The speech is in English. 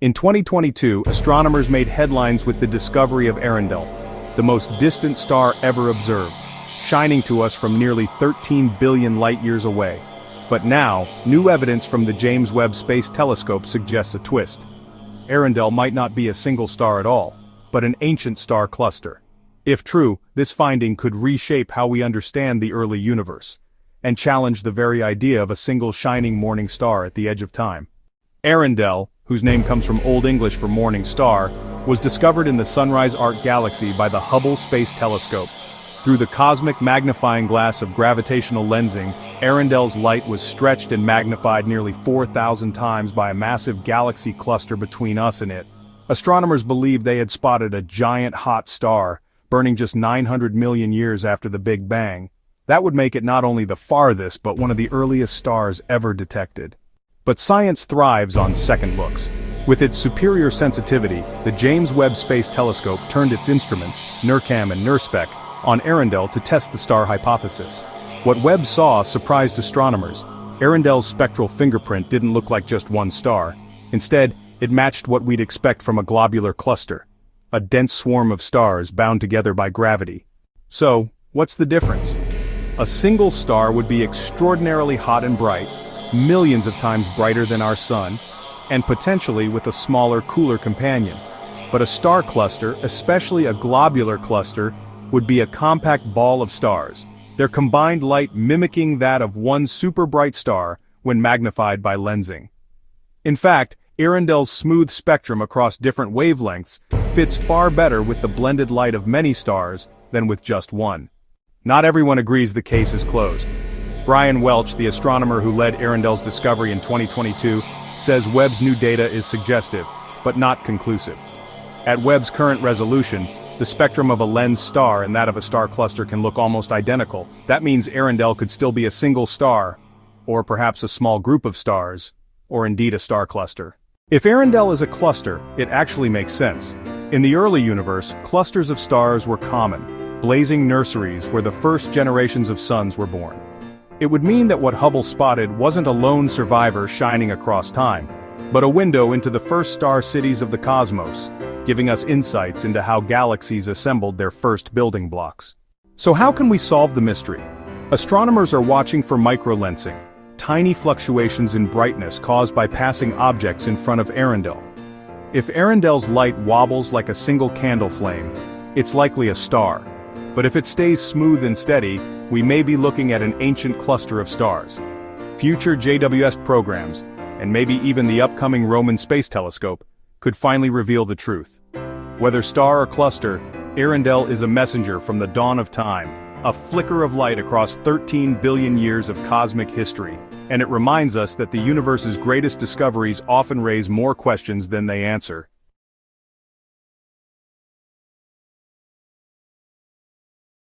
In 2022, astronomers made headlines with the discovery of Earendel, the most distant star ever observed, shining to us from nearly 13 billion light-years away. But now, new evidence from the James Webb Space Telescope suggests a twist. Earendel might not be a single star at all, but an ancient star cluster. If true, this finding could reshape how we understand the early universe, and challenge the very idea of a single shining morning star at the edge of time. Earendel, whose name comes from Old English for morning star, was discovered in the Sunrise Arc galaxy by the Hubble Space Telescope. Through the cosmic magnifying glass of gravitational lensing, Earendel's light was stretched and magnified nearly 4,000 times by a massive galaxy cluster between us and it. Astronomers believed they had spotted a giant hot star, burning just 900 million years after the Big Bang. That would make it not only the farthest but one of the earliest stars ever detected. But science thrives on second looks. With its superior sensitivity, the James Webb Space Telescope turned its instruments, NIRCam and NIRSpec, on Earendel to test the star hypothesis. What Webb saw surprised astronomers. Earendel's spectral fingerprint didn't look like just one star. Instead, it matched what we'd expect from a globular cluster. A dense swarm of stars bound together by gravity. So, what's the difference? A single star would be extraordinarily hot and bright, millions of times brighter than our sun, and potentially with a smaller, cooler companion. But a star cluster, especially a globular cluster, would be a compact ball of stars, their combined light mimicking that of one super bright star when magnified by lensing. In fact, Earendel's smooth spectrum across different wavelengths fits far better with the blended light of many stars than with just one. Not everyone agrees the case is closed. Brian Welch, the astronomer who led Earendel's discovery in 2022, says Webb's new data is suggestive, but not conclusive. At Webb's current resolution, the spectrum of a lens star and that of a star cluster can look almost identical. That means Earendel could still be a single star, or perhaps a small group of stars, or indeed a star cluster. If Earendel is a cluster, it actually makes sense. In the early universe, clusters of stars were common, blazing nurseries where the first generations of suns were born. It would mean that what Hubble spotted wasn't a lone survivor shining across time, but a window into the first star cities of the cosmos, giving us insights into how galaxies assembled their first building blocks. So how can we solve the mystery? Astronomers are watching for microlensing, tiny fluctuations in brightness caused by passing objects in front of Earendel. If Earendel's light wobbles like a single candle flame, it's likely a star. But if it stays smooth and steady, we may be looking at an ancient cluster of stars. Future JWST programs, and maybe even the upcoming Roman Space Telescope, could finally reveal the truth. Whether star or cluster, Earendel is a messenger from the dawn of time, a flicker of light across 13 billion years of cosmic history, and it reminds us that the universe's greatest discoveries often raise more questions than they answer.